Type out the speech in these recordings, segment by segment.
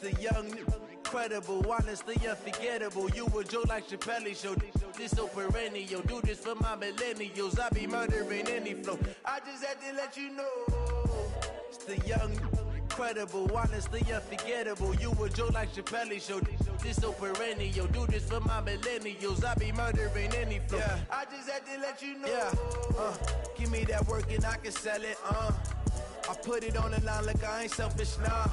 The young, incredible, honestly unforgettable. You a joke like Chappelle Show. This so perennial. Do this for my millennials. I be murdering any flow. I just had to let you know. It's the young, incredible, honestly unforgettable. You a joke like Chappelle Show. This so perennial. Do this for my millennials. I be murdering any flow. Yeah. I just had to let you know. Yeah. Give me that work and I can sell it. I put it on the line like I ain't selfish, nah.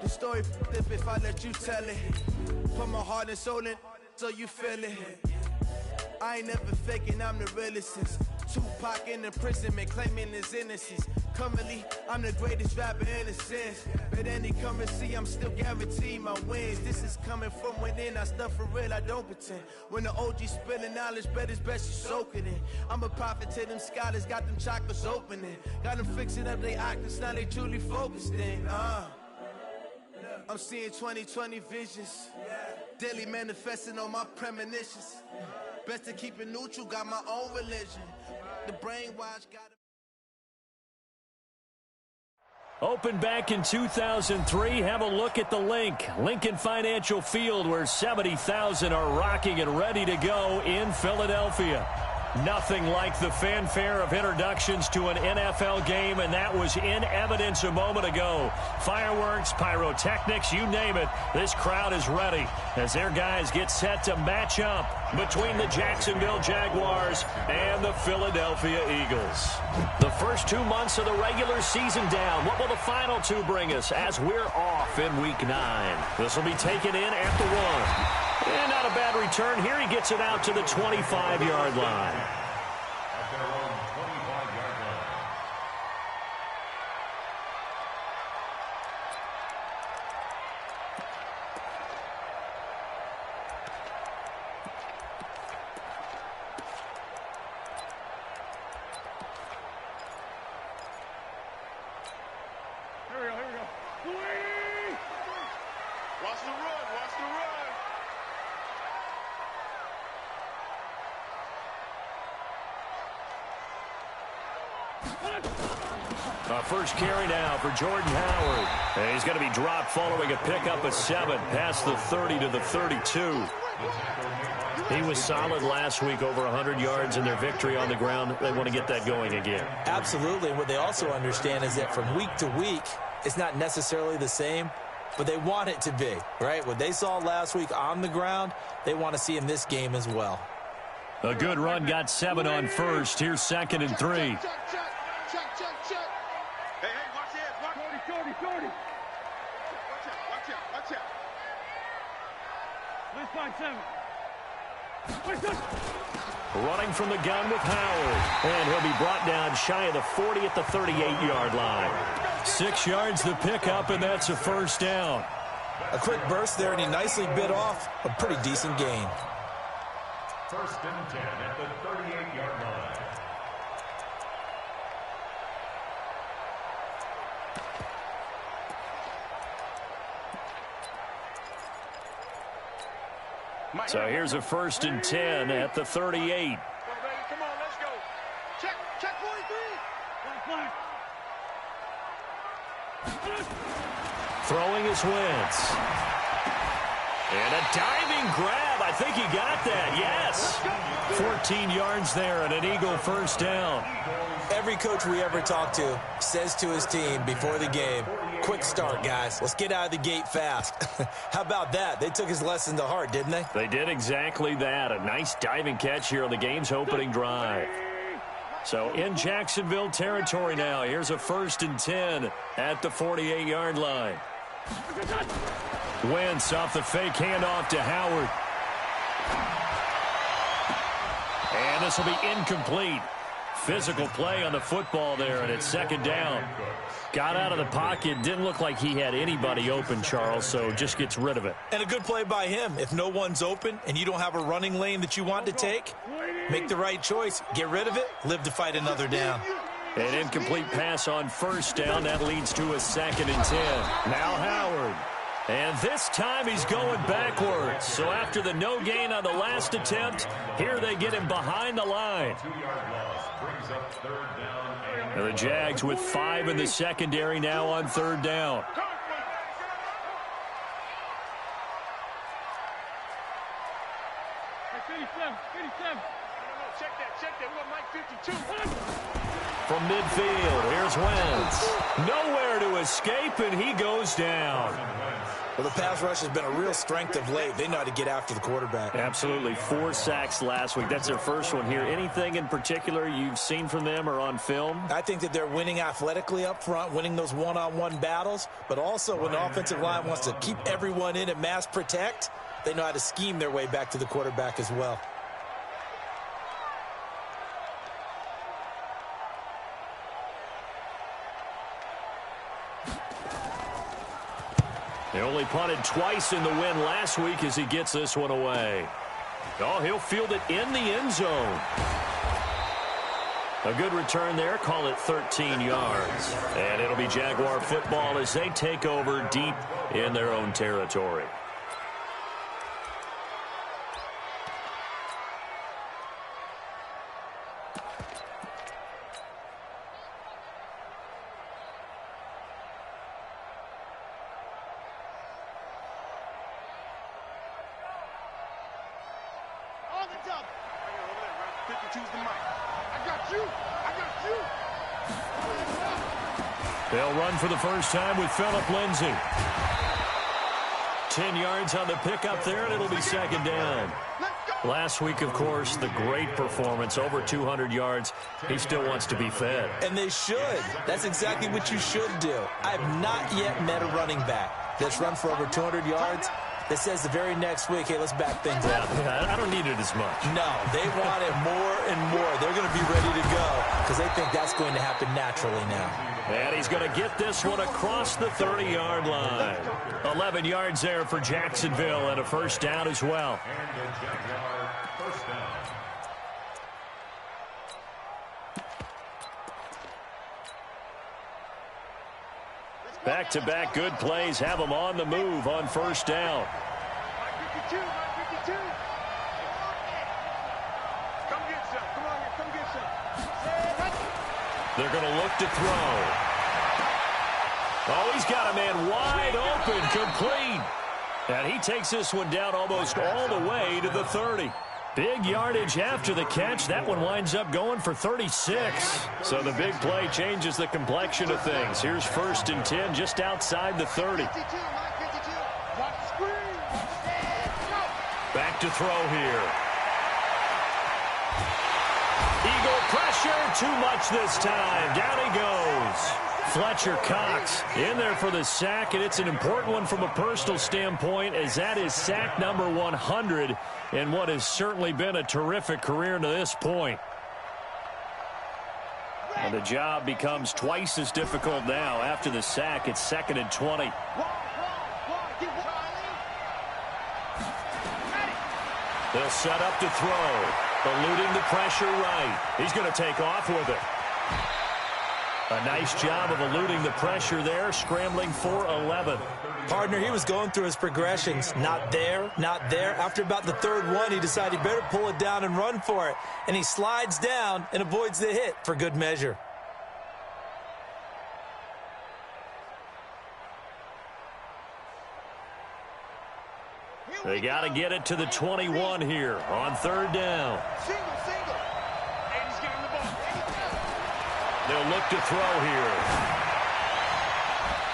The story flip if I let you tell it. Put my heart and soul in so you feel it. I ain't never faking, I'm the realest since Tupac in imprisonment, claiming his innocence. Currently, I'm the greatest rapper in a sense. But any currency, I'm still guaranteed my wins. This is coming from within, I stuff for real, I don't pretend. When the OG spilling knowledge, bet it's best you soak it in. I'm a prophet to them scholars, got them chakras opening. Got them fixing up their octaves, now they truly focused in. I'm seeing 2020 visions. Daily manifesting on my premonitions. Best to keep it neutral, got my own religion. The brainwash got Opened back in 2003. Have a look at the link. Lincoln Financial Field, where 70,000 are rocking and ready to go in Philadelphia. Nothing like the fanfare of introductions to an NFL game, and that was in evidence a moment ago. Fireworks, pyrotechnics, you name it. This crowd is ready as their guys get set to match up between the Jacksonville Jaguars and the Philadelphia Eagles. The first 2 months of the regular season down. What will the final two bring us as we're off in Week 9? This will be taken in at the 1. And not a bad return here. He gets it out to the 25-yard line. At their own 25-yard line. Here we go. Watch the run, watch the run. First carry now for Jordan Howard. And he's going to be dropped following a pickup of 7 past the 30 to the 32. He was solid last week, over 100 yards in their victory on the ground. They want to get that going again. Absolutely. What they also understand is that from week to week, it's not necessarily the same, but they want it to be, right? What they saw last week on the ground, they want to see in this game as well. A good run, got 7 on first. Here's 2nd and 3. Check. Hey, watch this. Watch. 40. Watch out. Let's find 7. Running from the gun with Howard. And he'll be brought down shy of the 40 at the 38-yard line. 6 yards the pickup, and that's a first down. A quick burst there, and he nicely bit off a pretty decent gain. 1st and 10 at the 38-yard line. So here's a 1st and 10 at the 38. Come on, let's go. Check 43. Throwing his Wentz. And a diving grab. I think he got that. Yes. 14 yards there and an Eagle first down. Every coach we ever talk to says to his team before the game, quick start, guys. Let's get out of the gate fast. How about that? They took his lesson to heart, didn't they? They did exactly that. A nice diving catch here on the game's opening drive. So in Jacksonville territory now. Here's a 1st and 10 at the 48-yard line. Wentz off the fake handoff to Howard. And this will be incomplete. Physical play on the football there, and it's 2nd down. Got out of the pocket. Didn't look like he had anybody open, Charles, so just gets rid of it. And a good play by him. If no one's open and you don't have a running lane that you want to take, make the right choice. Get rid of it. Live to fight another down. An incomplete pass on 1st down. That leads to a 2nd and 10. Now Howard. And this time he's going backwards. So after the no gain on the last attempt, here they get him behind the line. 2-yard loss brings up 3rd down. And the Jags with 5 in the secondary now on 3rd down. midfield. Here's Wentz. Nowhere to escape, and he goes down. Well, the pass rush has been a real strength of late. They know how to get after the quarterback. Absolutely. 4 sacks last week. That's their first one here. Anything in particular you've seen from them or on film? I think that they're winning athletically up front, winning those one-on-one battles, but also when the offensive line wants to keep everyone in and mass protect, they know how to scheme their way back to the quarterback as well. They only punted twice in the win last week as he gets this one away. Oh, he'll field it in the end zone. A good return there. Call it 13 yards. And it'll be Jaguar football as they take over deep in their own territory. They'll run for the first time with Phillip Lindsay. 10 yards on the pickup there, and it'll be second down. Last week, of course, the great performance, over 200 yards. He still wants to be fed. And they should. That's exactly what you should do. I have not yet met a running back that's run for over 200 yards that says the very next week, hey, let's back things up. Yeah, I don't need it as much. No, they want it more and more. They're going to be ready to go because they think that's going to happen naturally now. And he's going to get this one across the 30-yard line. 11 yards there for Jacksonville and a first down as well. Back-to-back good plays have them on the move on first down. They're going to look to throw. Oh, he's got a man wide open, complete. And he takes this one down almost all the way to the 30. Big yardage after the catch. That one winds up going for 36. So the big play changes the complexion of things. Here's 1st and 10 just outside the 30. Back to throw here. Eagle pressure, too much this time. Down he goes. Fletcher Cox in there for the sack, and it's an important one from a personal standpoint as that is sack number 100 in what has certainly been a terrific career to this point. And the job becomes twice as difficult now after the sack. It's 2nd and 20. They'll set up to throw, eluding the pressure right. He's going to take off with it. A nice job of eluding the pressure there, scrambling for 11. Partner, he was going through his progressions. Not there, not there. After about the 3rd one, he decided he better pull it down and run for it. And he slides down and avoids the hit for good measure. They got to get it to the 21 here on 3rd down. They'll look to throw here.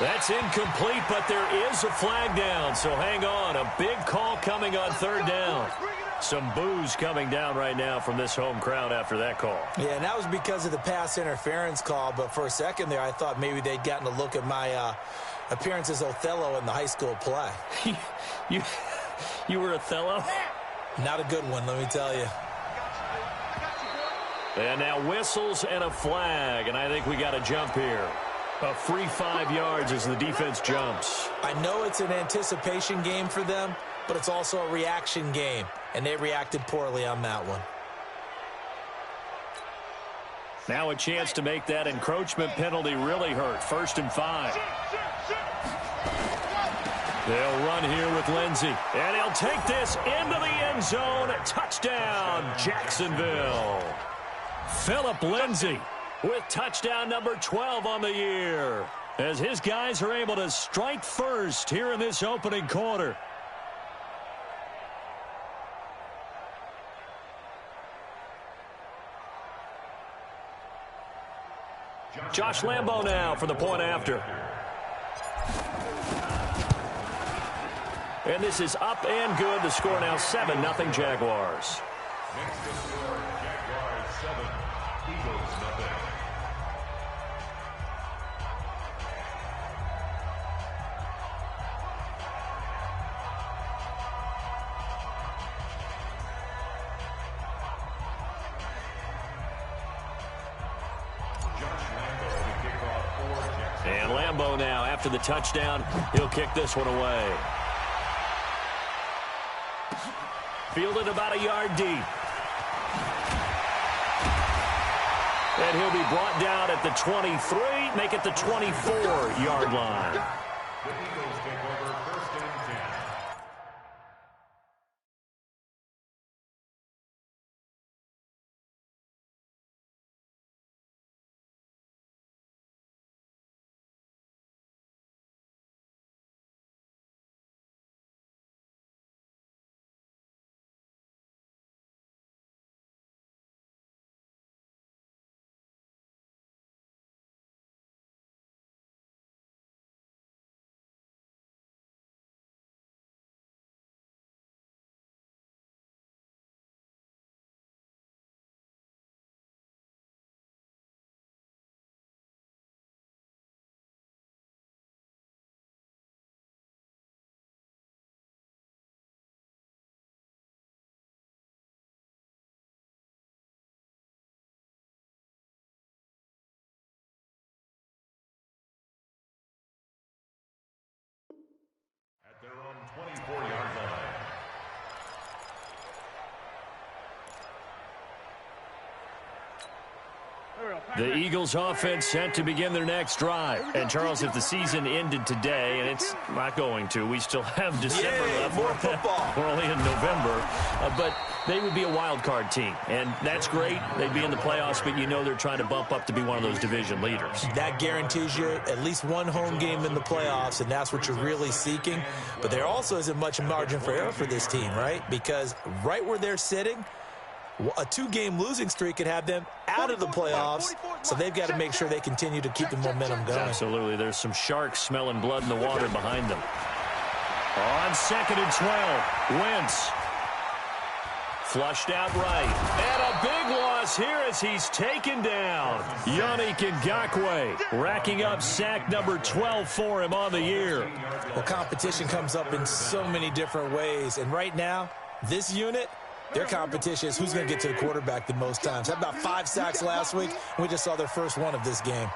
That's incomplete, but there is a flag down, so hang on. A big call coming on 3rd down. Some boos coming down right now from this home crowd after that call. Yeah, and that was because of the pass interference call, but for a second there I thought maybe they'd gotten a look at my appearance as Othello in the high school play. You were Othello? Not a good one, let me tell you. And now whistles and a flag, and I think we got a jump here. A free 5 yards as the defense jumps. I know it's an anticipation game for them, but it's also a reaction game, and they reacted poorly on that one. Now a chance to make that encroachment penalty really hurt. 1st and 5. They'll run here with Lindsay, and he'll take this into the end zone. Touchdown, Jacksonville. Phillip Lindsay with touchdown number 12 on the year as his guys are able to strike first here in this opening quarter. Josh Lambo now for the point after. And this is up and good. The score now 7-0 Jaguars. Next to score, Jaguars 7, Eagles 0. And Lambo now, after the touchdown, he'll kick this one away. Fielded about a yard deep. And he'll be brought down at the 23, make it the 24-yard line. The Eagles take over 1st and 10. At their own 24-yard line. The Eagles offense set to begin their next drive. And, Charles, if the season ended today, and it's not going to, we still have December left. More football. We're only in November. But they would be a wild card team. And that's great. They'd be in the playoffs, but you know they're trying to bump up to be one of those division leaders. That guarantees you at least one home game in the playoffs, and that's what you're really seeking. But there also isn't much margin for error for this team, right? Because right where they're sitting, a 2-game losing streak could have them out of the playoffs, so they've got to make sure they continue to keep the momentum going. Absolutely. There's some sharks smelling blood in the water behind them. On 2nd and 12, Wentz. Flushed out right. And a big loss here as he's taken down. Yannick Ngakoue racking up sack number 12 for him on the year. Well, competition comes up in so many different ways, and right now, this unit, their competition is who's going to get to the quarterback the most times. Had about 5 sacks last week. We just saw their first one of this game.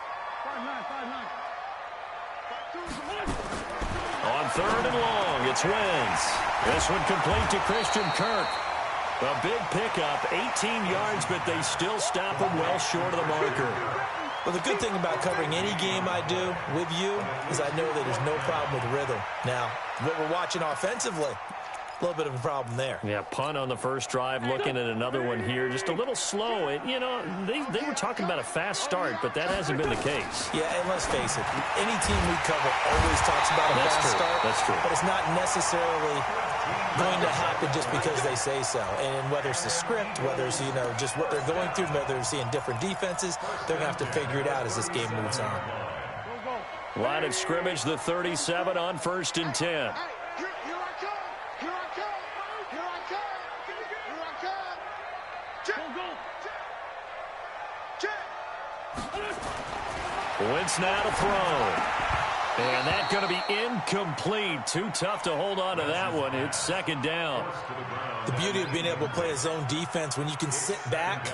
On 3rd and long, it's Wentz. This one complete to Christian Kirk. A big pickup, 18 yards, but they still stop him well short of the marker. Well, the good thing about covering any game I do with you is I know that there's no problem with rhythm. Now, what we're watching offensively, a little bit of a problem there. Yeah, punt on the first drive, looking at another one here. Just a little slow. You know, they were talking about a fast start, but that hasn't been the case. Yeah, and let's face it, any team we cover always talks about a fast start. That's true. But it's not necessarily going to happen just because they say so. And whether it's the script, whether it's, you know, just what they're going through, whether they're seeing different defenses, they're going to have to figure it out as this game moves on. Line of scrimmage, the 37 on 1st and 10. Wentz now to throw. And that's going to be incomplete. Too tough to hold on to that one. It's 2nd down. The beauty of being able to play a zone defense, when you can sit back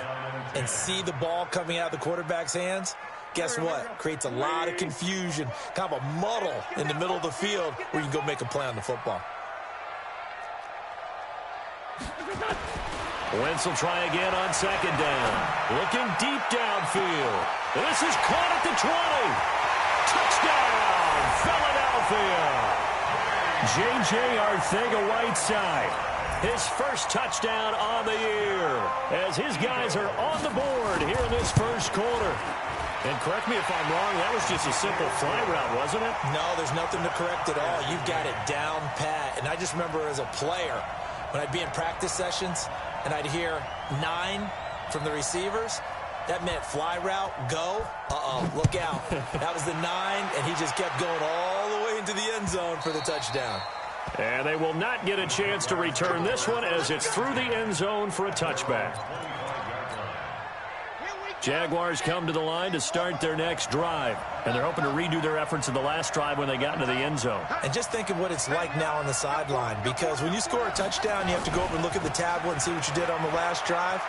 and see the ball coming out of the quarterback's hands, guess what? Creates a lot of confusion, kind of a muddle in the middle of the field where you can go make a play on the football. Wentz will try again on 2nd down. Looking deep downfield. This is caught at the 20. Touchdown, Philadelphia. J.J. Arcega-Whiteside. His first touchdown on the year as his guys are on the board here in this first quarter. And correct me if I'm wrong, that was just a simple fly route, wasn't it? No, there's nothing to correct at all. You've got it down pat. And I just remember as a player, when I'd be in practice sessions and I'd hear 9 from the receivers, That meant fly route, go. Uh-oh, look out. That was the 9, and he just kept going all the way into the end zone for the touchdown. And they will not get a chance to return this one as it's through the end zone for a touchback. Jaguars come to the line to start their next drive. And they're hoping to redo their efforts in the last drive when they got into the end zone. And just think of what it's like now on the sideline, because when you score a touchdown, you have to go over and look at the tablet and see what you did on the last drive.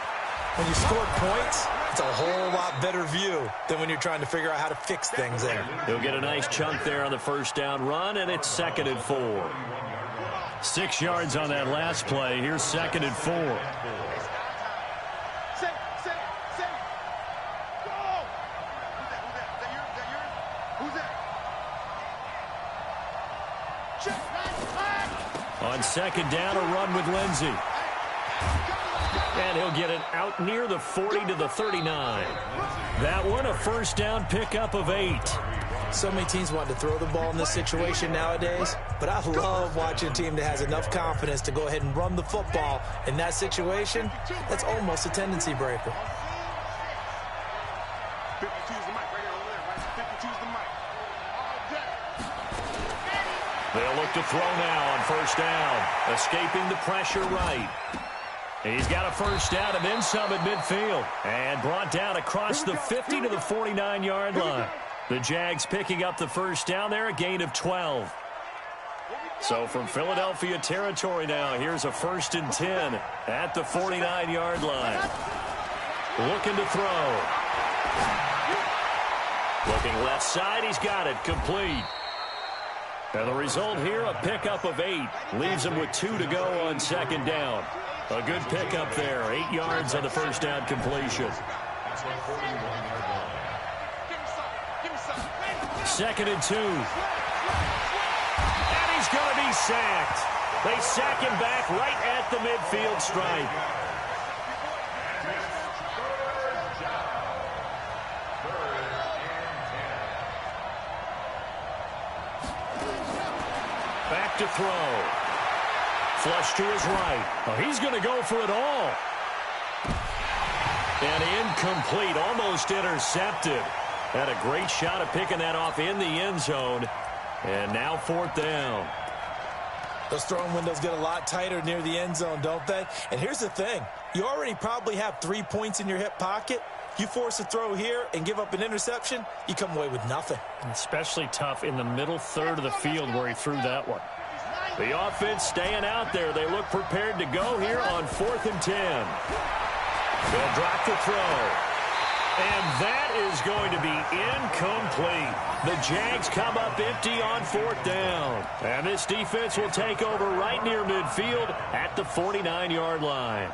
When you score points, it's a whole lot better view than when you're trying to figure out how to fix things there. He'll get a nice chunk there on the first down run, and it's 2nd and 4. 6 yards on that last play. Here's 2nd and 4. On 2nd down, a run with Lindsey. And he'll get it out near the 40 to the 39. That one, a first down pickup of 8. So many teams want to throw the ball in this situation nowadays, but I love watching a team that has enough confidence to go ahead and run the football. In that situation, that's almost a tendency breaker. 52's the mic right here over there, right? 52's the mic. They'll look to throw now on first down. Escaping the pressure right. He's got a first down and then some at midfield. And brought down across the 50 to the 49-yard line. The Jags picking up the first down there, a gain of 12. So from Philadelphia territory now, here's a 1st and 10 at the 49-yard line. Looking to throw. Looking left side, he's got it, complete. And the result here, a pickup of 8. Leaves him with 2 to go on 2nd down. A good pickup there, 8 yards on the first down completion. 2nd and 2. And he's going to be sacked. They sack him back right at the midfield stripe. Back to throw. Flush to his right. Oh, he's going to go for it all. And incomplete, almost intercepted. Had a great shot at picking that off in the end zone. And now 4th down. Those throwing windows get a lot tighter near the end zone, don't they? And here's the thing. You already probably have 3 points in your hip pocket. You force a throw here and give up an interception, you come away with nothing. Especially tough in the middle third of the field where he threw that one. The offense staying out there. They look prepared to go here on 4th and 10. They'll drop the throw. And that is going to be incomplete. The Jags come up empty on 4th down. And this defense will take over right near midfield at the 49-yard line.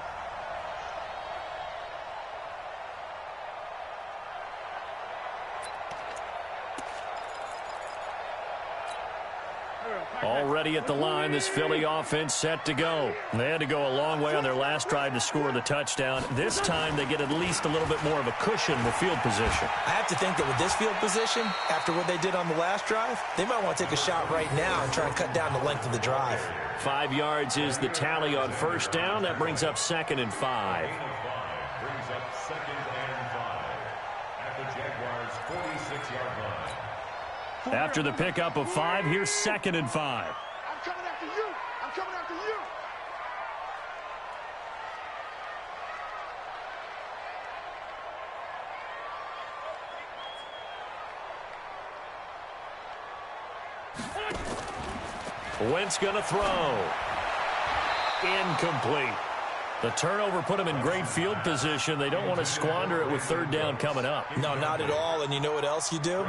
Already at the line, this Philly offense set to go. They had to go a long way on their last drive to score the touchdown. This time they get at least a little bit more of a cushion with field position. I have to think that with this field position, after what they did on the last drive, they might want to take a shot right now and try and cut down the length of the drive. 5 yards is the tally on first down. That brings up 2nd and 5. Brings up 2nd and 5 at the Jaguars' 46-yard line. After the pickup of 5, here's 2nd and 5. I'm coming after you. I'm coming after you. Wentz going to throw. Incomplete. The turnover put them in great field position. They don't want to squander it with 3rd down coming up. No, not at all. And you know what else you do?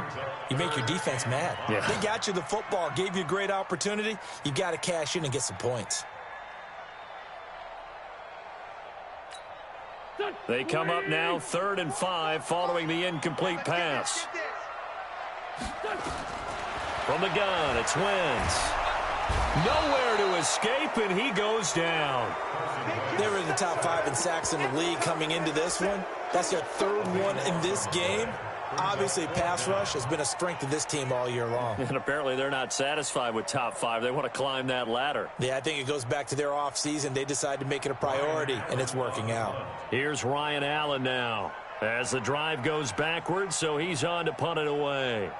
You make your defense mad. Yeah. They got you the football, gave you a great opportunity. You got to cash in and get some points. They come up now 3rd and 5 following the incomplete pass. From the gun, it's Wentz. Nowhere to escape, and he goes down. They were in the top 5 in sacks in the league coming into this one. That's their 3rd one in this game. Obviously, pass rush has been a strength of this team all year long. And apparently they're not satisfied with top 5. They want to climb that ladder. Yeah, I think it goes back to their offseason. They decided to make it a priority, and it's working out. Here's Ryan Allen now. As the drive goes backwards, so he's on to punt it away.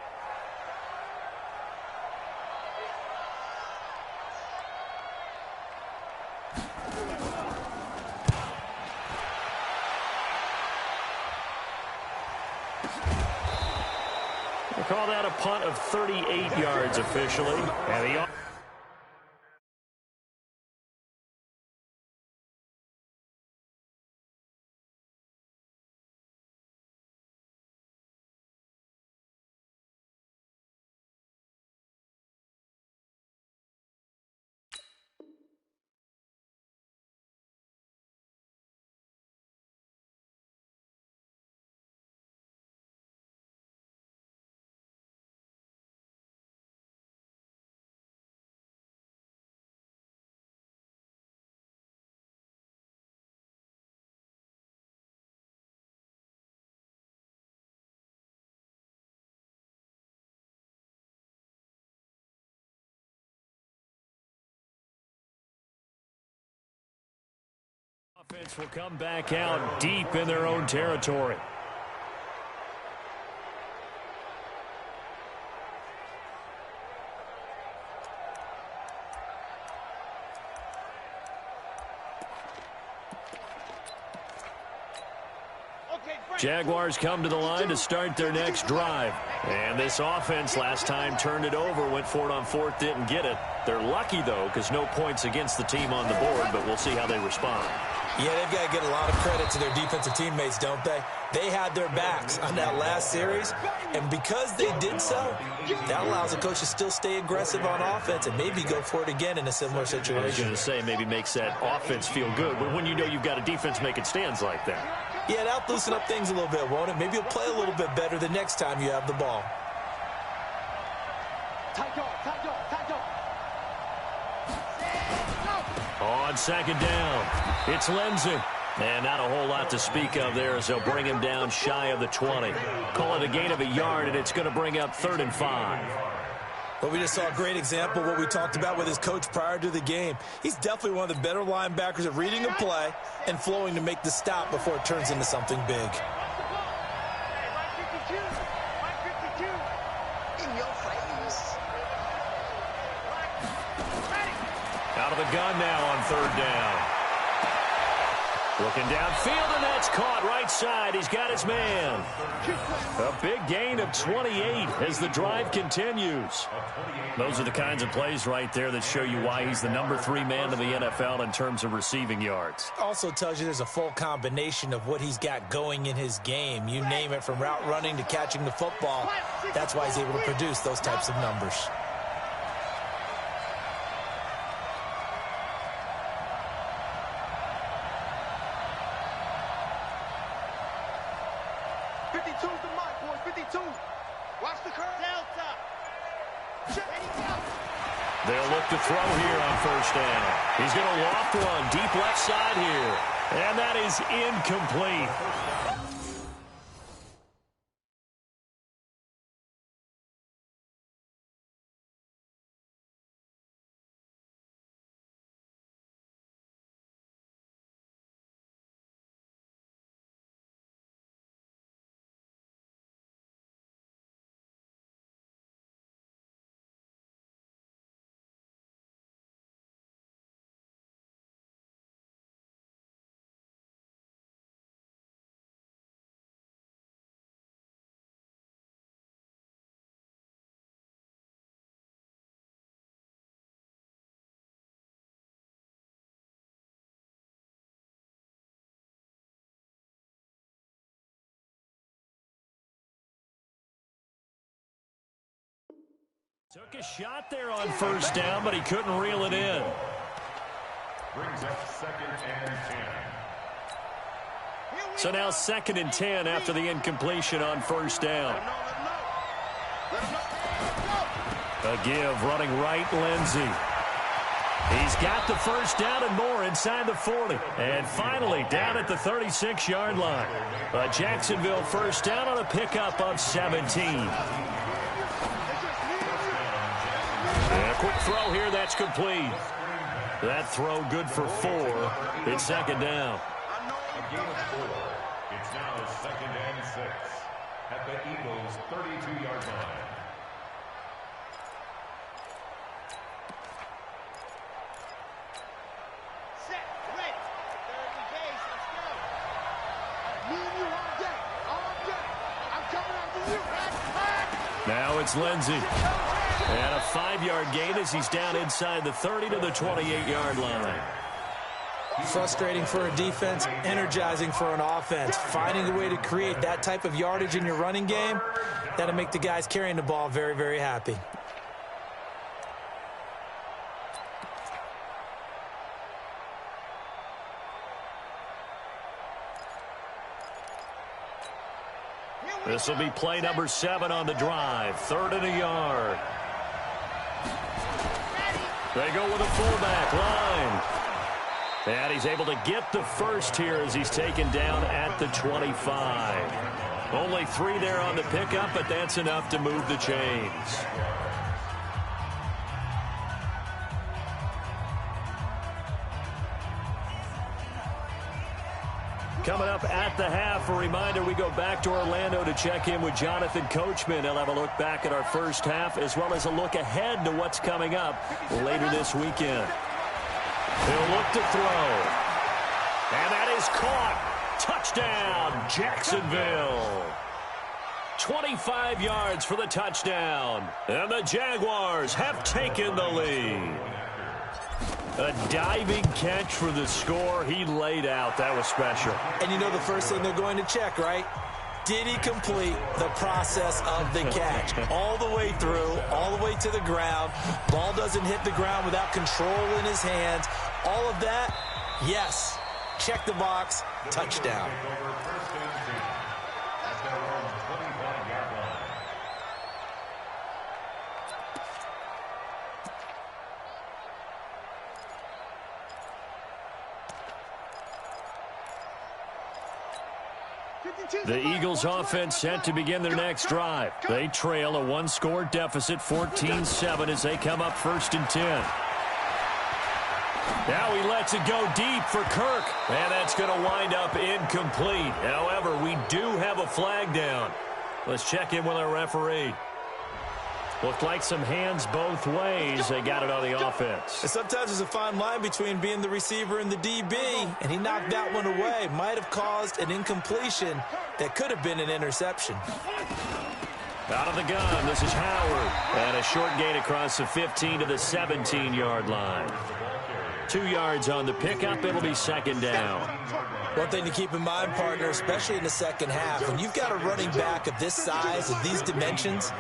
We'll call that a punt of 38 yards officially. And the offense will come back out deep in their own territory. Jaguars come to the line to start their next drive. And this offense last time turned it over, went for it on fourth, didn't get it. They're lucky, though, because no points against the team on the board, but we'll see how they respond. Yeah, they've got to get a lot of credit to their defensive teammates, don't they? They had their backs on that last series, and because they did so, that allows the coach to still stay aggressive on offense and maybe go for it again in a similar situation. I was going to say maybe makes that offense feel good, but when you know you've got a defense making stands like that. Yeah, that'll loosen up things a little bit, won't it? Maybe you'll play a little bit better the next time you have the ball. On second down, it's Lindsey. And not a whole lot to speak of there as they'll bring him down shy of the 20. Call it a gain of a yard, and it's going to bring up 3rd and 5. Well, we just saw a great example of what we talked about with his coach prior to the game. He's definitely one of the better linebackers at reading a play and flowing to make the stop before it turns into something big. Out of the gun now on 3rd down. Looking downfield, and that's caught right side. He's got his man. A big gain of 28 as the drive continues. Those are the kinds of plays right there that show you why he's the number 3 man in the NFL in terms of receiving yards. Also tells you there's a full combination of what he's got going in his game. You name it, from route running to catching the football. That's why he's able to produce those types of numbers. They'll look to throw here on 1st down. He's going to loft one deep left side here. And that is incomplete. Took a shot there on 1st down, but he couldn't reel it in. Brings up 2nd and 10. So now 2nd and 10 after the incompletion on 1st down. A give running right, Lindsey. He's got the 1st down and more inside the 40. And finally down at the 36-yard line. A Jacksonville 1st down on a pickup of 17. And a quick throw here, that's complete. That throw good for 4. It's 2nd down. A gain of 4. It's now 2nd and 6 at the Eagles' 32-yard line. Set, ready. Third and base, let's go. Me and you all day, all day. I'm coming after you. Now it's Lindsey. And a 5-yard gain as he's down inside the 30 to the 28-yard line. Frustrating for a defense, energizing for an offense. Finding a way to create that type of yardage in your running game, that'll make the guys carrying the ball very, very happy. This will be play number 7 on the drive. 3rd and a yard. They go with a fullback line. And he's able to get the first here as he's taken down at the 25. Only 3 there on the pickup, but that's enough to move the chains. Coming up at the half, a reminder, we go back to Orlando to check in with Jonathan Coachman. He'll have a look back at our first half as well as a look ahead to what's coming up later this weekend. He'll look to throw. And that is caught. Touchdown, Jacksonville. 25 yards for the touchdown. And the Jaguars have taken the lead. A diving catch for the score. He laid out. That was special. And you know the first thing they're going to check, right? Did he complete the process of the catch? All the way through, all the way to the ground. Ball doesn't hit the ground without control in his hands. All of that, yes. Check the box. Touchdown. The Eagles offense set to begin their next drive. They trail a 1-score deficit, 14-7 as they come up 1st and 10. Now he lets it go deep for Kirk. And that's going to wind up incomplete. However, we do have a flag down. Let's check in with our referee. Looked like some hands both ways. They got it on the offense. And sometimes there's a fine line between being the receiver and the DB, and he knocked that one away. Might have caused an incompletion that could have been an interception. Out of the gun, this is Howard. And a short gain across the 15 to the 17-yard line. 2 yards on the pickup. It'll be 2nd down. One thing to keep in mind, partner, especially in the second half, when you've got a running back of this size, of these dimensions,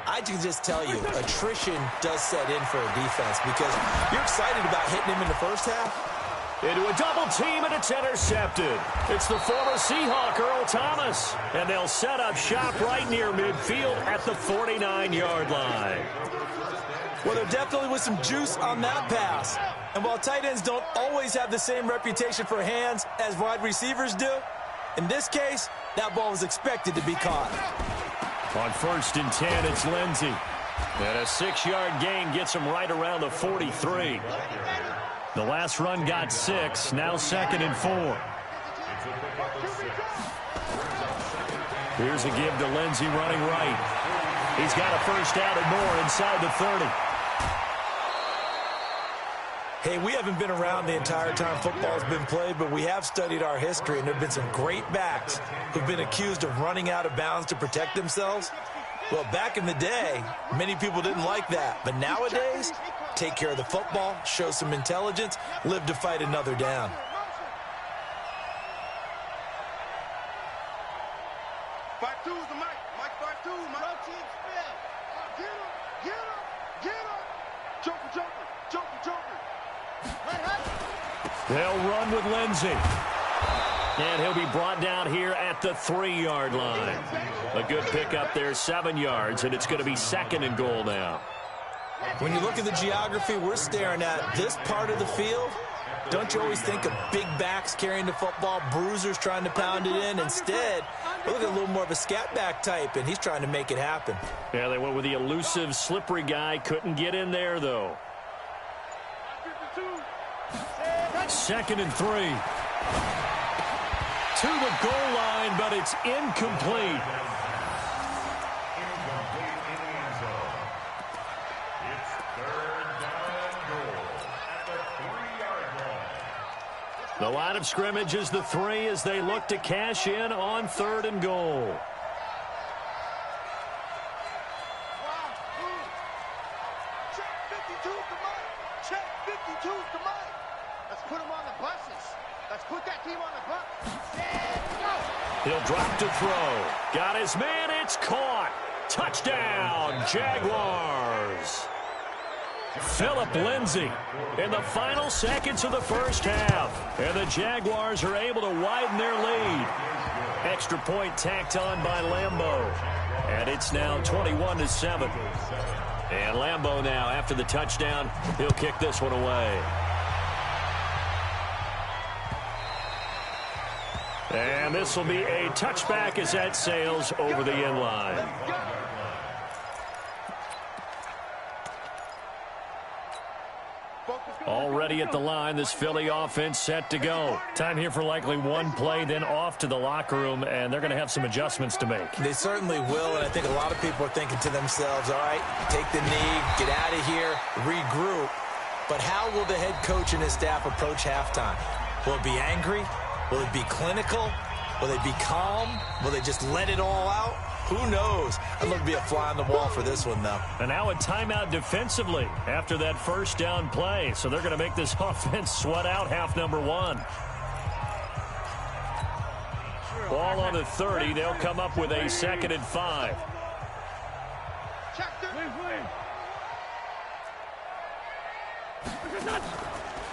I can just tell you, attrition does set in for a defense because you're excited about hitting him in the first half. Into a double team, and it's intercepted. It's the former Seahawk, Earl Thomas. And they'll set up shop right near midfield at the 49-yard line. Well, there definitely was some juice on that pass. And while tight ends don't always have the same reputation for hands as wide receivers do, in this case, that ball was expected to be caught. On 1st and 10, it's Lindsey. And a 6-yard gain gets him right around the 43. The last run got 6. Now 2nd and 4. Here's a give to Lindsey running right. He's got a first down and more inside the 30. Hey, we haven't been around the entire time football's been played, but we have studied our history, and there have been some great backs who've been accused of running out of bounds to protect themselves. Well, back in the day, many people didn't like that. But nowadays, take care of the football, show some intelligence, live to fight another down. Fight two's the mic. Mike, fight two, Mike. Road team spin. Get him, get him, get him. Joker, joker, joker, joker. They'll run with Lindsey. And he'll be brought down here at the 3-yard line. A good pickup there, 7 yards, and it's going to be 2nd and goal now. When you look at the geography we're staring at, this part of the field, don't you always think of big backs carrying the football, bruisers trying to pound it in? Instead, we look at a little more of a scat back type, and he's trying to make it happen. Yeah, they went with the elusive, slippery guy. Couldn't get in there, though. 2nd and 3. to the goal line, but it's incomplete. Incomplete in the end zone. It's third down and goal at the 3-yard line. The line of scrimmage is the 3 as they look to cash in on 3rd and goal. Check 52's the mic. Check 52's the mic. Let's put him on the buses. Let's put that team on the bus. He'll drop to throw. Got his man. It's caught. Touchdown, Jaguars. Phillip Lindsay in the final seconds of the first half. And the Jaguars are able to widen their lead. Extra point tacked on by Lambeau. And it's now 21-7. And Lambeau now, after the touchdown, he'll kick this one away. And this will be a touchback as that sails over the end line. Already at the line, this Philly offense set to go. Time here for likely one play, then off to the locker room, and they're going to have some adjustments to make. They certainly will, and I think a lot of people are thinking to themselves, all right, take the knee, get out of here, regroup. But how will the head coach and his staff approach halftime? Will it be angry? Will it be clinical? Will they be calm? Will they just let it all out? Who knows? I'd love to be a fly on the wall for this one, though. And now a timeout defensively after that first down play. So they're going to make this offense sweat out half number 1. Ball on the 30. They'll come up with a 2nd and 5.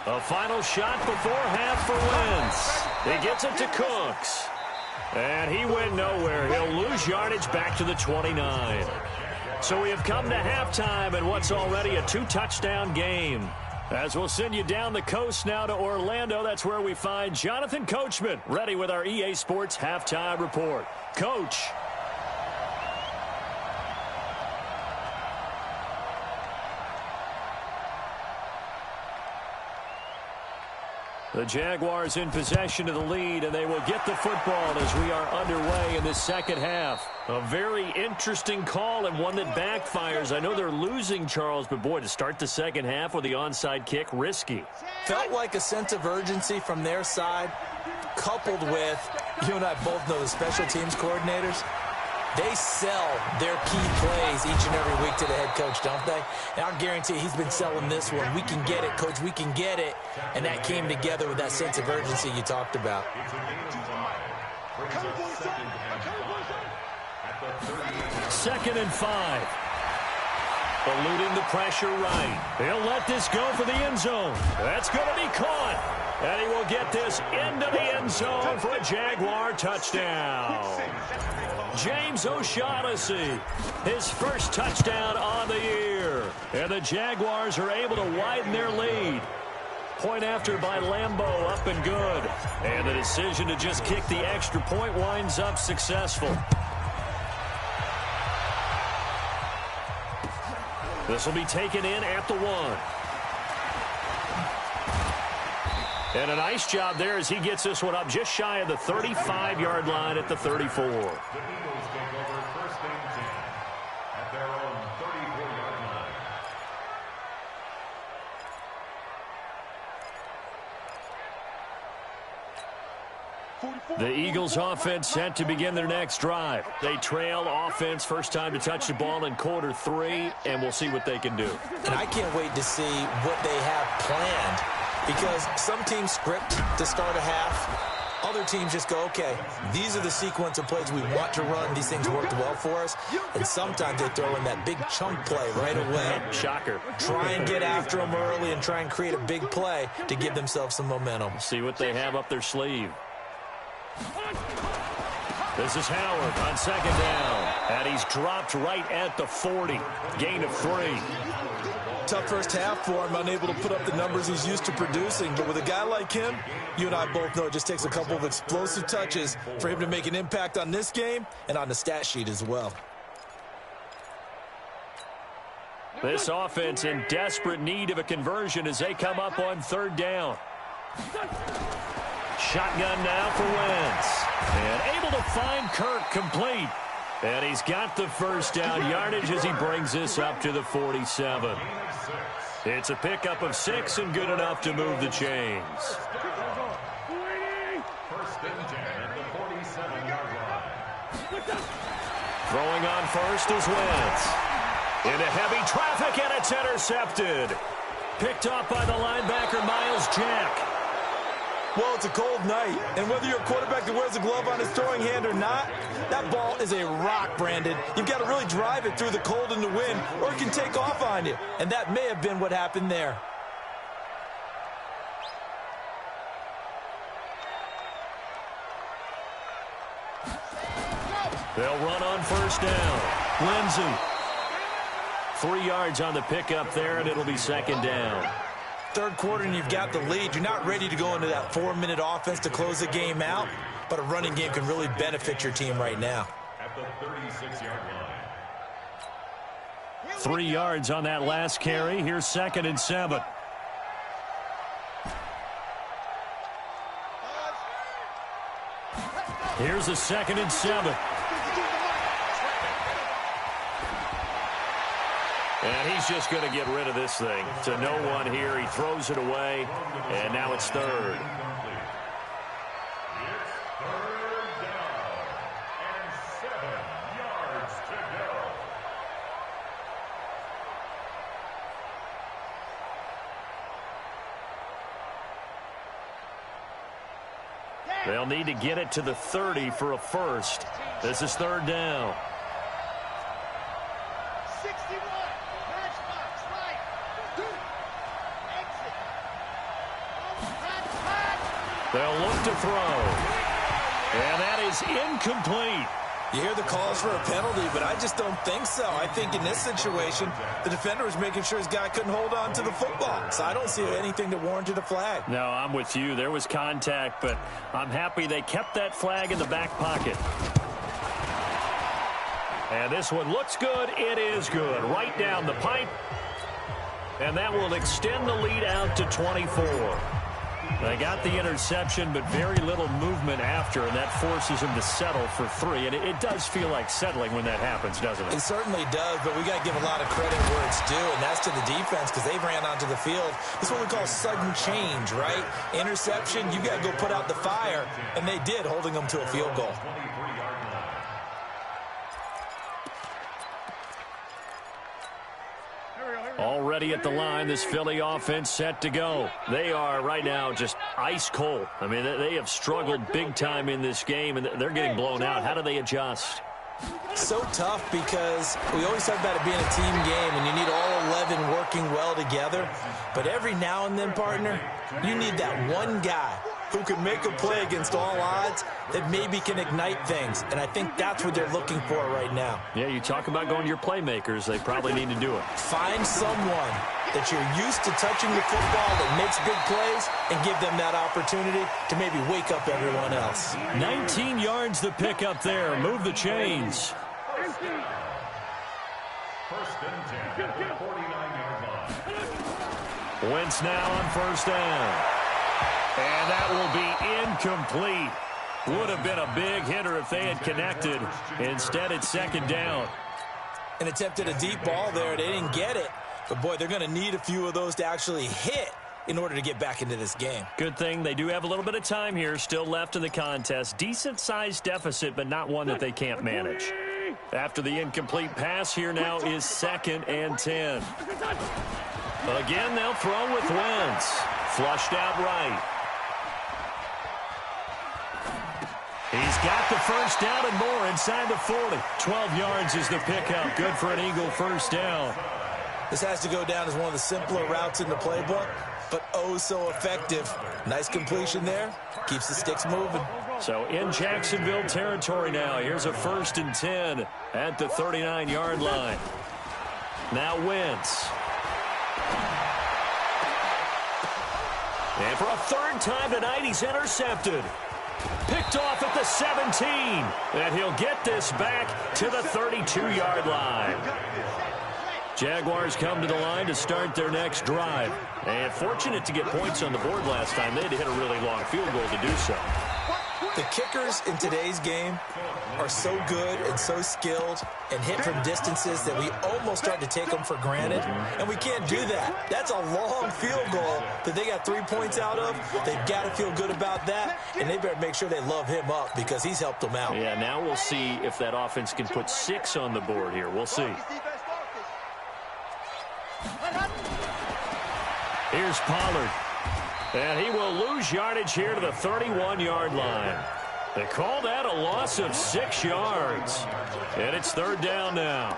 A final shot before half for Wentz. He gets it to Cooks. And he went nowhere. He'll lose yardage back to the 29. So we have come to halftime in what's already a 2-touchdown game. As we'll send you down the coast now to Orlando, that's where we find Jonathan Coachman, ready with our EA Sports Halftime Report. Coach. The Jaguars in possession of the lead, and they will get the football as we are underway in the second half. A very interesting call and one that backfires. I know they're losing, Charles, but boy, to start the second half with the onside kick, risky. Felt like a sense of urgency from their side, coupled with, you and I both know the special teams coordinators. They sell their key plays each and every week to the head coach, don't they? And I guarantee he's been selling this one. We can get it, coach. We can get it. And that came together with that sense of urgency you talked about. Second and 5. Eluding the pressure right. He'll let this go for the end zone. That's going to be caught. And he will get this into the end zone for a Jaguar touchdown. James O'Shaughnessy, his first touchdown on the year. And the Jaguars are able to widen their lead. Point after by Lambeau, up and good. And the decision to just kick the extra point winds up successful. This will be taken in at the 1. And a nice job there as he gets this one up just shy of the 35-yard line at the 34. The Eagles take over first and 10 at their own 34-yard line. The Eagles offense set to begin their next drive. They trail offense, first time to touch the ball in quarter 3, and we'll see what they can do. And I can't wait to see what they have planned, because some teams script to start a half. Other teams just go, okay, these are the sequence of plays we want to run. These things worked well for us. And sometimes they throw in that big chunk play right away. Shocker. Try and get after them early and try and create a big play to give themselves some momentum. See what they have up their sleeve. This is Howard on second down. And he's dropped right at the 40. Gain of 3. Tough first half for him, unable to put up the numbers he's used to producing. But with a guy like him, you and I both know it just takes a couple of explosive touches for him to make an impact on this game and on the stat sheet as well. This offense in desperate need of a conversion as they come up on third down. Shotgun now for Wentz. And able to find Kirk complete. And he's got the first down yardage as he brings this up to the 47. It's a pickup of 6 and good enough to move the chains. First and 10 at the 47-yard line. Throwing on first is Wentz. Into heavy traffic, and it's intercepted. Picked off by the linebacker, Miles Jack. Well, it's a cold night, and whether you're a quarterback that wears a glove on his throwing hand or not, that ball is a rock, Brandon. You've got to really drive it through the cold and the wind, or it can take off on you. And that may have been what happened there. They'll run on first down. Lindsey. 3 yards on the pickup there, and it'll be second down. Third quarter and you've got the lead. You're not ready to go into that 4-minute offense to close the game out, but a running game can really benefit your team right now. At the 36-yard line. 3 yards on that last carry. Here's second and 7. Here's a second and 7. And he's just going to get rid of this thing. To no one here. He throws it away, and now it's third. It's third down and 7 yards to go. They'll need to get it to the 30 for a first. This is third down. They'll look to throw. And that is incomplete. You hear the calls for a penalty, but I just don't think so. I think in this situation, the defender was making sure his guy couldn't hold on to the football. So I don't see anything that warranted a flag. No, I'm with you. There was contact, but I'm happy they kept that flag in the back pocket. And this one looks good. It is good. Right down the pipe. And that will extend the lead out to 24. They got the interception, but very little movement after, and that forces him to settle for 3. And it does feel like settling when that happens, doesn't it? It certainly does, but we got to give a lot of credit where it's due, and that's to the defense because they ran onto the field. This is what we call sudden change, right? Interception, you got to go put out the fire, and they did, holding them to a field goal. Already at the line, this Philly offense set to go. They are right now just ice cold. I mean, they have struggled big time in this game, and they're getting blown out. How do they adjust? So tough because we always talk about it being a team game, and you need all 11 working well together. But every now and then, partner, you need that one guy who can make a play against all odds that maybe can ignite things. And I think that's what they're looking for right now. Yeah, you talk about going to your playmakers. They probably need to do it. Find someone that you're used to touching the football that makes big plays and give them that opportunity to maybe wake up everyone else. 19 yards the pick up there. Move the chains. First and 10 at the 49-yard line. Wentz now on first down. And that will be incomplete. Would have been a big hitter if they had connected. Instead, it's second down. And attempted a deep ball there. They didn't get it. But, boy, they're going to need a few of those to actually hit in order to get back into this game. Good thing they do have a little bit of time here still left in the contest. Decent-sized deficit, but not one that they can't manage. After the incomplete pass, here now is second and 10. Again, they'll throw with Wentz. Flushed out right. He's got the first down and more inside the 40. 12 yards is the pickup. Good for an Eagle first down. This has to go down as one of the simpler routes in the playbook, but oh so effective. Nice completion there. Keeps the sticks moving. So in Jacksonville territory now. Here's a first and 10 at the 39-yard line. Now Wentz. And for a third time tonight, he's intercepted. Picked off at the 17. And he'll get this back to the 32-yard line. Jaguars come to the line to start their next drive. And fortunate to get points on the board last time. They had to hit a really long field goal to do so. The kickers in today's game are so good and so skilled and hit from distances that we almost start to take them for granted, and we can't do that. That's a long field goal that they got 3 points out of. They've got to feel good about that, and they better make sure they love him up because he's helped them out. Yeah, now we'll see if that offense can put 6 on the board here. We'll see. Here's Pollard. And he will lose yardage here to the 31-yard line. They call that a loss of 6 yards. And it's 3rd down now.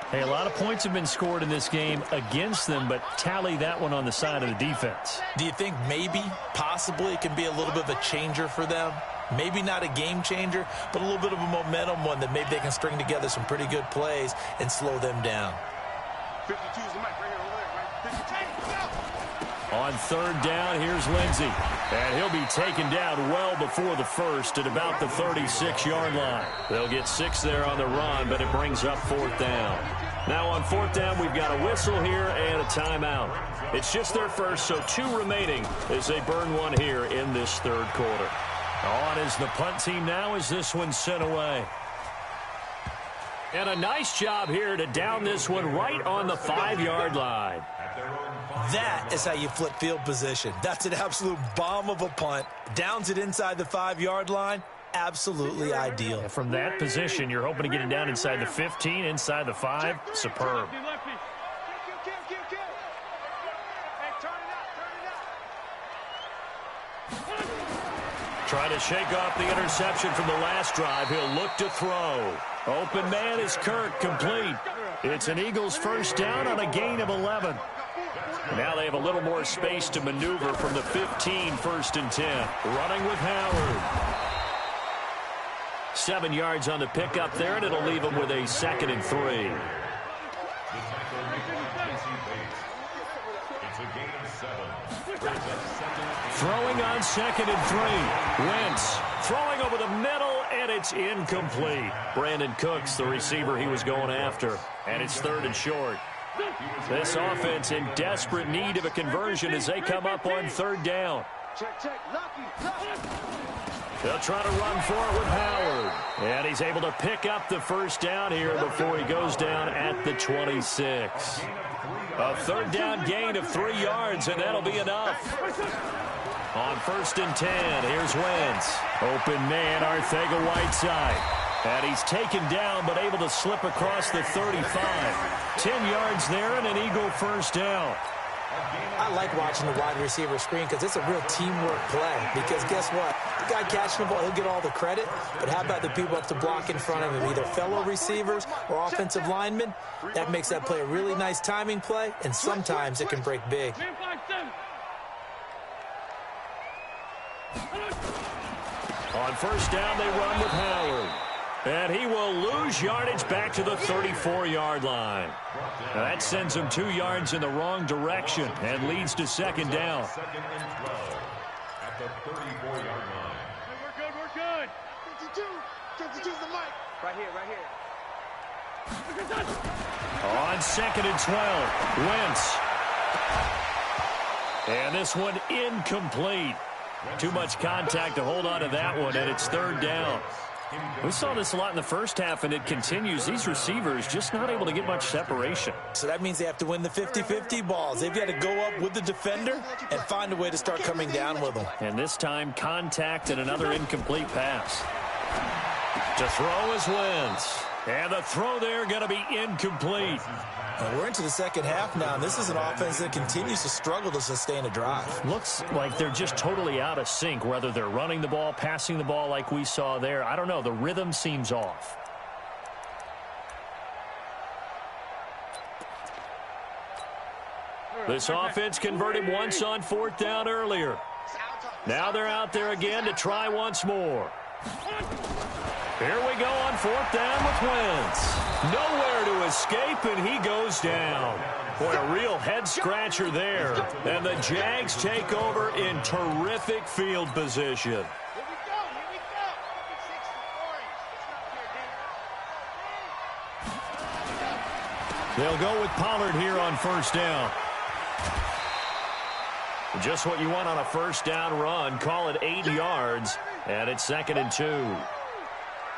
Hey, a lot of points have been scored in this game against them, but tally that one on the side of the defense. Do you think maybe, possibly, it can be a little bit of a changer for them? Maybe not a game changer, but a little bit of a momentum one that maybe they can string together some pretty good plays and slow them down. 52 is the mic right here, over there, right? 52. On 3rd down, here's Lindsey. And he'll be taken down well before the first at about the 36-yard line. They'll get 6 there on the run, but it brings up 4th down. Now on 4th down, we've got a whistle here and a timeout. It's just their first, so 2 remaining as they burn one here in this 3rd quarter. On is the punt team now as this one's sent away. And a nice job here to down this one right on the 5-yard line. That is how you flip field position. That's an absolute bomb of a punt. Downs it inside the 5-yard line. Absolutely ideal. And from that position, you're hoping to get it down inside the 15, inside the 5. Superb. Try to shake off the interception from the last drive. He'll look to throw. Open man is Kirk, complete. It's an Eagles 1st down on a gain of 11. Now they have a little more space to maneuver from the 15, 1st and 10. Running with Howard. 7 yards on the pickup there, and it'll leave them with a 2nd and 3. Throwing on 2nd and 3. Wentz throwing over the middle, and it's incomplete. Brandon Cooks, the receiver he was going after, and it's 3rd and short. This offense in desperate need of a conversion as they come up on 3rd down. They'll try to run for it with Howard. And he's able to pick up the 1st down here before he goes down at the 26. A 3rd down gain of 3 yards, and that'll be enough. On 1st and 10, here's Wentz. Open man, Arcega-Whiteside. And he's taken down, but able to slip across the 35. 10 yards there and an Eagle 1st down. I like watching the wide receiver screen because it's a real teamwork play. Because guess what? The guy catching the ball, he'll get all the credit. But how about the people up to block in front of him, either fellow receivers or offensive linemen? That makes that play a really nice timing play, and sometimes it can break big. On 1st down, they run with Howard. And he will lose yardage back to the 34-yard line. Now that sends him 2 yards in the wrong direction and leads to 2nd down. Second and 12 at the 34-yard line. Hey, we're good. 52's the mic. Right here. On 2nd and 12, Wentz. And this one incomplete. Too much contact to hold on to that one, and it's 3rd down. We saw this a lot in the first half, and it continues. These receivers just not able to get much separation. So that means they have to win the 50-50 balls. They've got to go up with the defender and find a way to start coming down with them. And this time, contact and another incomplete pass. To throw is Wentz. And the throw there going to be incomplete. And we're into the second half now, and this is an offense that continues to struggle to sustain a drive. Looks like they're just totally out of sync, whether they're running the ball, passing the ball like we saw there. I don't know. The rhythm seems off. This offense converted once on 4th down earlier. Now they're out there again to try once more. Here we go on 4th down with Wentz. Nowhere to escape, and he goes down. Boy, a real head-scratcher there. And the Jags take over in terrific field position. Here we go. They'll go with Pollard here on first down. Just what you want on a first down run. Call it 8 yards, and it's 2nd and 2.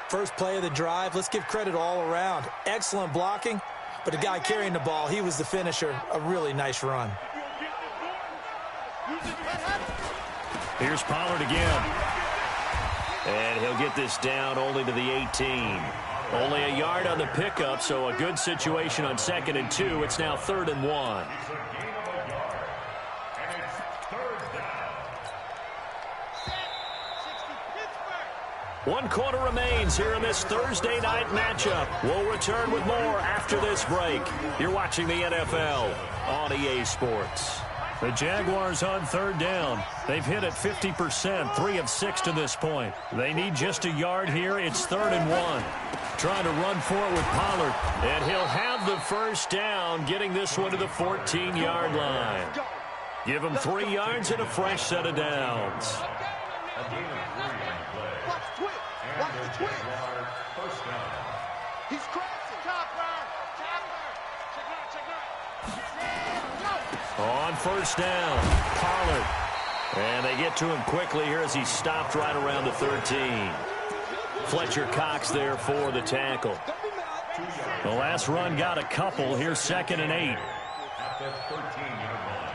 First play of the drive, let's give credit all around. Excellent blocking, but the guy carrying the ball, he was the finisher. A really nice run. Here's Pollard again. And he'll get this down only to the 18. Only a yard on the pickup, so a good situation on 2nd and 2. It's now 3rd and 1. One quarter remains here in this Thursday night matchup. We'll return with more after this break. You're watching the NFL on EA Sports. The Jaguars on 3rd down. They've hit it 50%, 3 of 6 to this point. They need just a yard here. It's 3rd and 1. Trying to run for it with Pollard. And he'll have the first down, getting this one to the 14-yard line. Give him 3 yards and a fresh set of downs. Watch the twitch. First down. He's crossing. Chopper. Check out. On first down, Pollard. And they get to him quickly here as he stopped right around the 13. Fletcher Cox there for the tackle. The last run got a couple. Here's 2nd and 8. At the 13-yard line.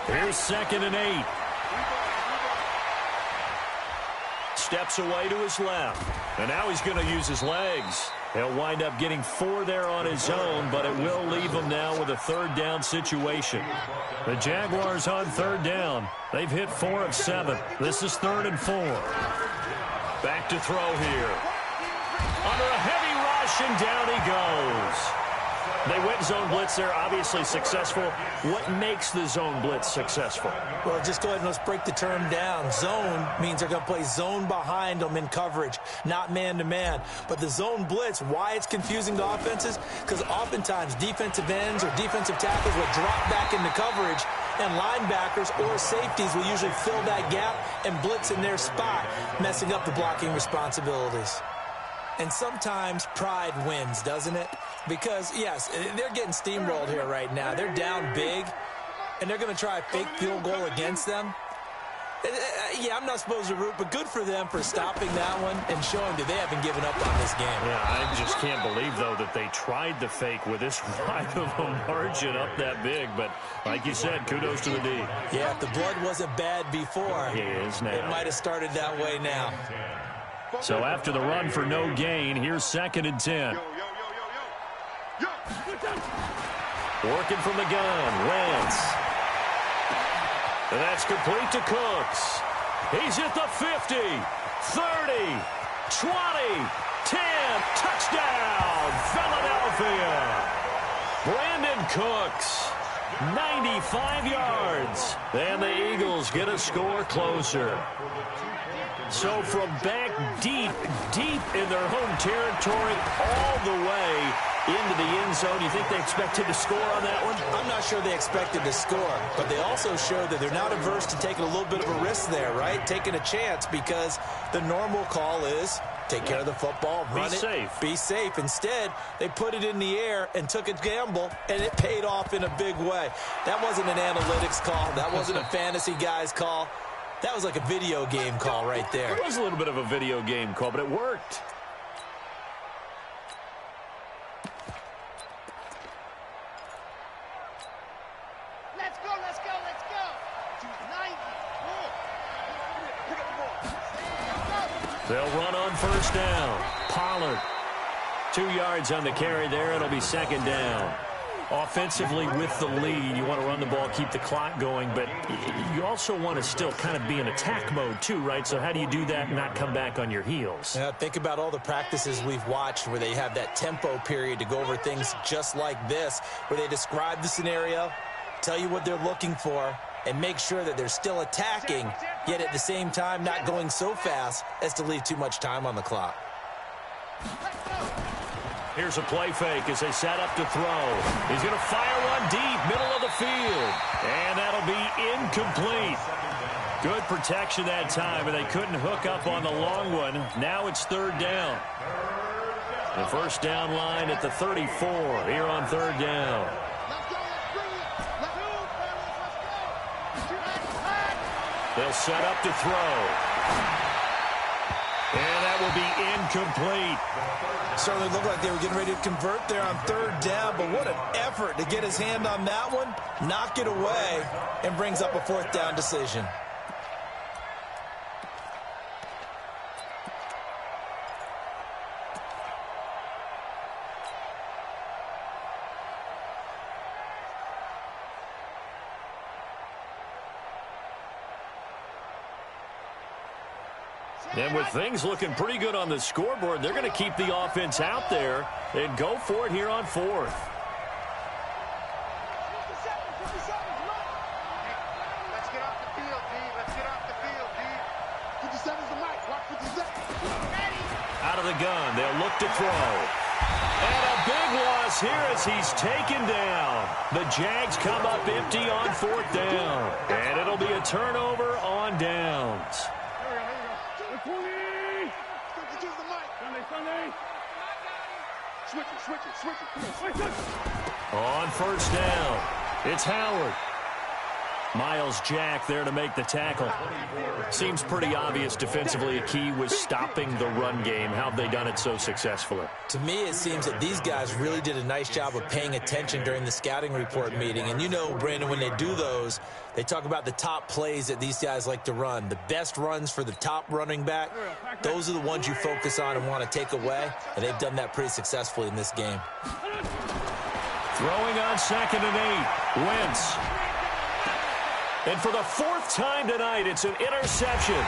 Here's 2nd and 8. Steps away to his left. And now he's going to use his legs. He'll wind up getting 4 there on his own, but it will leave him now with a 3rd down situation. The Jaguars on 3rd down. They've hit 4 of 7. This is 3rd and 4. Back to throw here. Under a heavy rush, and down he goes. They went zone blitz. They're obviously successful. What makes the zone blitz successful? Well, just go ahead and let's break the term down. Zone means they're going to play zone behind them in coverage, not man-to-man. But the zone blitz, why it's confusing to offenses? Because oftentimes defensive ends or defensive tackles will drop back into coverage, and linebackers or safeties will usually fill that gap and blitz in their spot, messing up the blocking responsibilities. And sometimes pride wins, doesn't it? Because, yes, they're getting steamrolled here right now. They're down big, and they're going to try a fake field goal against them. Yeah, I'm not supposed to root, but good for them for stopping that one and showing that they haven't given up on this game. Yeah, I just can't believe, though, that they tried the fake with this wide of a margin up that big. But like you said, kudos to the D. Yeah, if the blood wasn't bad before, it is now. It might have started that way now. So after the run for no gain, here's 2nd and 10. Working from the gun, Wentz. And that's complete to Cooks. He's at the 50, 30, 20, 10. Touchdown, Philadelphia. Brandon Cooks, 95 yards. And the Eagles get a score closer. So from back deep in their home territory all the way into the end zone, you think they expected to score on that one? I'm not sure they expected to score, but they also showed that they're not averse to taking a little bit of a risk there, right? Taking a chance, because the normal call is take care of the football, run it, be safe. Instead, they put it in the air and took a gamble, and it paid off in a big way. That wasn't an analytics call. That wasn't a fantasy guy's call. That was like a video game call right there. It was a little bit of a video game call, but it worked. Let's go. 90. They'll run on first down. Pollard. 2 yards on the carry there. It'll be 2nd down. Offensively with the lead, you want to run the ball, keep the clock going, but you also want to still kind of be in attack mode too, right? So how do you do that and not come back on your heels? Yeah, think about all the practices we've watched where they have that tempo period to go over things just like this, where they describe the scenario, tell you what they're looking for, and make sure that they're still attacking, yet at the same time not going so fast as to leave too much time on the clock. Here's a play fake as they set up to throw. He's going to fire one deep, middle of the field. And that'll be incomplete. Good protection that time, and they couldn't hook up on the long one. Now it's third down. The first down line at the 34 here on third down. They'll set up to throw. And that will be incomplete. Certainly looked like they were getting ready to convert there on third down, but what an effort to get his hand on that one, knock it away, and brings up a fourth down decision. And with things looking pretty good on the scoreboard, they're going to keep the offense out there and go for it here on fourth. Let's get off the field, D. Let's get off the field, D. 57's the mic. Watch 57. Out of the gun, they'll look to throw. And a big loss here as he's taken down. The Jags come up empty on fourth down. And it'll be a turnover on downs. Switch it. On first down, it's Howard. Miles Jack there to make the tackle. Seems pretty obvious defensively a key was stopping the run game. How have they done it so successfully? To me, it seems that these guys really did a nice job of paying attention during the scouting report meeting. And you know, Brandon, when they do those, they talk about the top plays that these guys like to run. The best runs for the top running back, those are the ones you focus on and want to take away. And they've done that pretty successfully in this game. Throwing on 2nd and 8, Wentz. And for the fourth time tonight, it's an interception.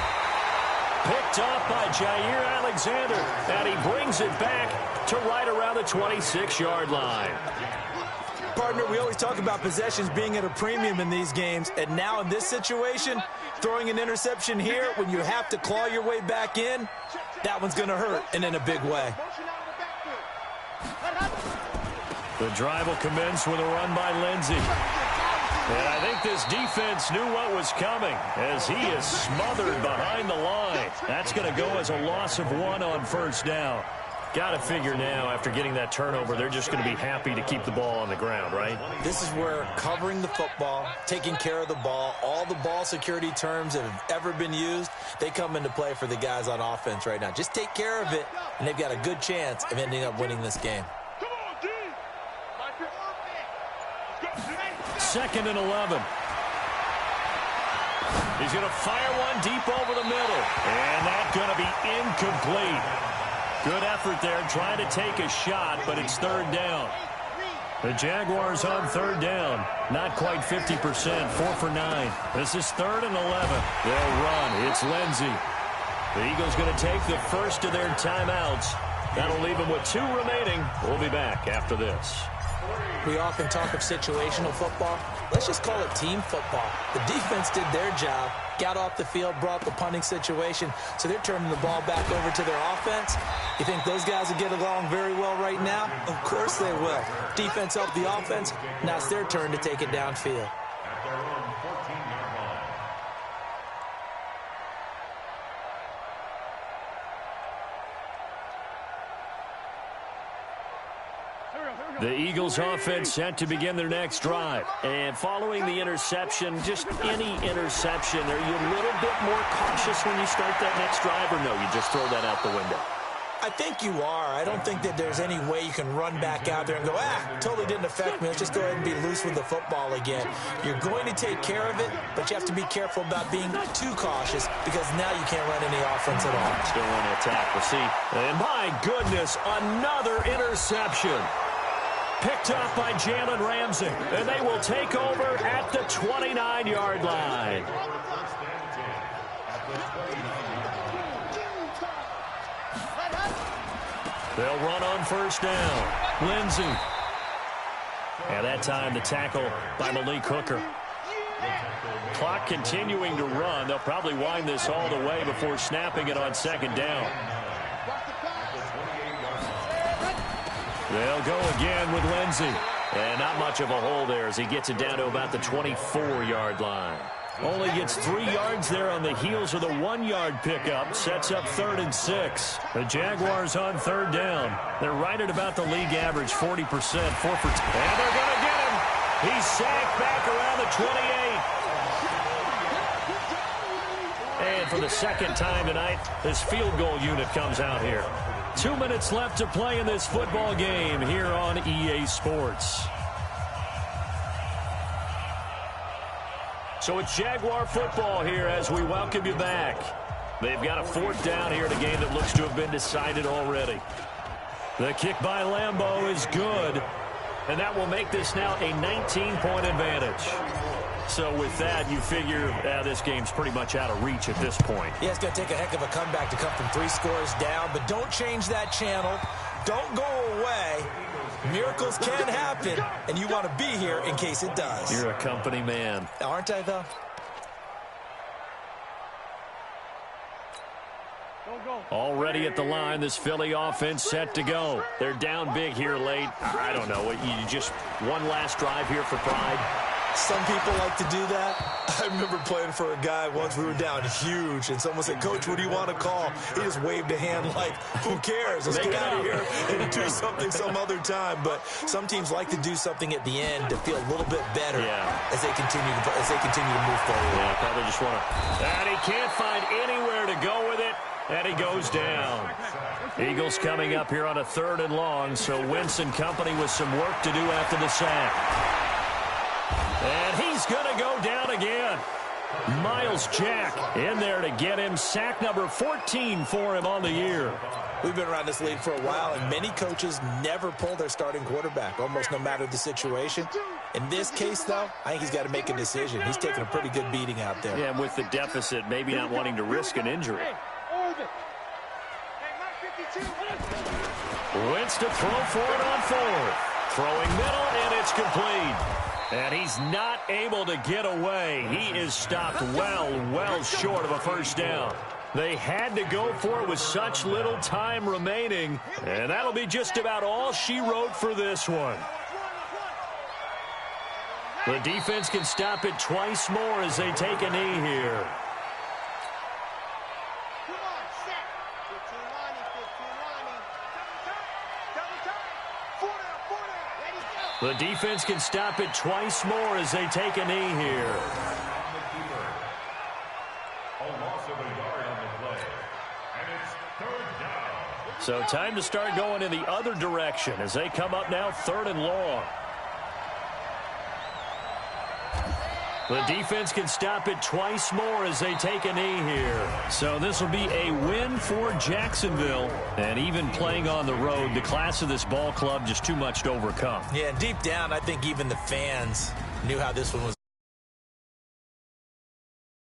Picked up by Jair Alexander. And he brings it back to right around the 26-yard line. Partner, we always talk about possessions being at a premium in these games. And now in this situation, throwing an interception here when you have to claw your way back in, that one's going to hurt, and in a big way. The drive will commence with a run by Lindsey. And I think this defense knew what was coming as he is smothered behind the line. That's going to go as a loss of 1 on first down. Got to figure now, after getting that turnover, they're just going to be happy to keep the ball on the ground, right? This is where covering the football, taking care of the ball, all the ball security terms that have ever been used, they come into play for the guys on offense right now. Just take care of it, and they've got a good chance of ending up winning this game. 2nd and 11. He's going to fire one deep over the middle. And that's going to be incomplete. Good effort there trying to take a shot, but it's third down. The Jaguars on third down. Not quite 50%, 4 for 9. This is 3rd and 11. They'll run. It's Lindsey. The Eagles going to take the first of their timeouts. That'll leave them with 2 remaining. We'll be back after this. We often talk of situational football. Let's just call it team football. The defense did their job, got off the field, brought the punting situation, so they're turning the ball back over to their offense. You think those guys will get along very well right now? Of course they will. Defense helped the offense. Now it's their turn to take it downfield. The Eagles offense set to begin their next drive. And following the interception, just any interception, are you a little bit more cautious when you start that next drive, or no, you just throw that out the window? I think you are. I don't think that there's any way you can run back out there and go, totally didn't affect me. Let's just go ahead and be loose with the football again. You're going to take care of it, but you have to be careful about being too cautious because now you can't run any offense at all. Still on the attack. We'll see. And my goodness, another interception. Picked up by Jalen Ramsey. And they will take over at the 29-yard line. They'll run on first down. Lindsey. And that time the tackle by Malik Hooker. Clock continuing to run. They'll probably wind this all the way before snapping it on second down. They'll go again with Lindsey. And not much of a hole there as he gets it down to about the 24-yard line. Only gets 3 yards there on the heels of the 1-yard pickup. Sets up 3rd and 6. The Jaguars on 3rd down. They're right at about the league average, 40%. 4 for 10. And they're going to get him. He's sacked back around the 28. And for the second time tonight, this field goal unit comes out here. 2 minutes left to play in this football game here on EA Sports. So it's Jaguar football here as we welcome you back. They've got a 4th down here in a game that looks to have been decided already. The kick by Lambeau is good, and that will make this now a 19-point advantage. So with that, you figure this game's pretty much out of reach at this point. Yeah, it's going to take a heck of a comeback to come from 3 scores down, but don't change that channel. Don't go away. Miracles can happen, and you want to be here in case it does. You're a company man. Aren't I, though? Already at the line, this Philly offense set to go. They're down big here late. I don't know. You just one last drive here for pride. Some people like to do that. I remember playing for a guy once. We were down huge, and someone said, "Coach, what do you want to call?" He just waved a hand like, who cares? Let's get out of here and do something some other time. But some teams like to do something at the end to feel a little bit better as they continue to move forward. Yeah, probably just want to. And he can't find anywhere to go with it, and he goes down. Eagles coming up here on a 3rd and long, so Wentz and company with some work to do after the sack. And he's going to go down again. Miles Jack in there to get him. Sack number 14 for him on the year. We've been around this league for a while, and many coaches never pull their starting quarterback, almost no matter the situation. In this case, though, I think he's got to make a decision. He's taking a pretty good beating out there. Yeah, and with the deficit, maybe not wanting to risk an injury. Wentz to throw for it on 4th. Throwing middle, and it's complete. And he's not able to get away. He is stopped well short of a 1st down. They had to go for it with such little time remaining. And that'll be just about all she wrote for this one. The defense can stop it twice more as they take a knee here. The defense can stop it twice more as they take a knee here. So time to start going in the other direction as they come up now 3rd and long. The defense can stop it twice more as they take a knee here. So this will be a win for Jacksonville. And even playing on the road, the class of this ball club just too much to overcome. Yeah, deep down, I think even the fans knew how this one was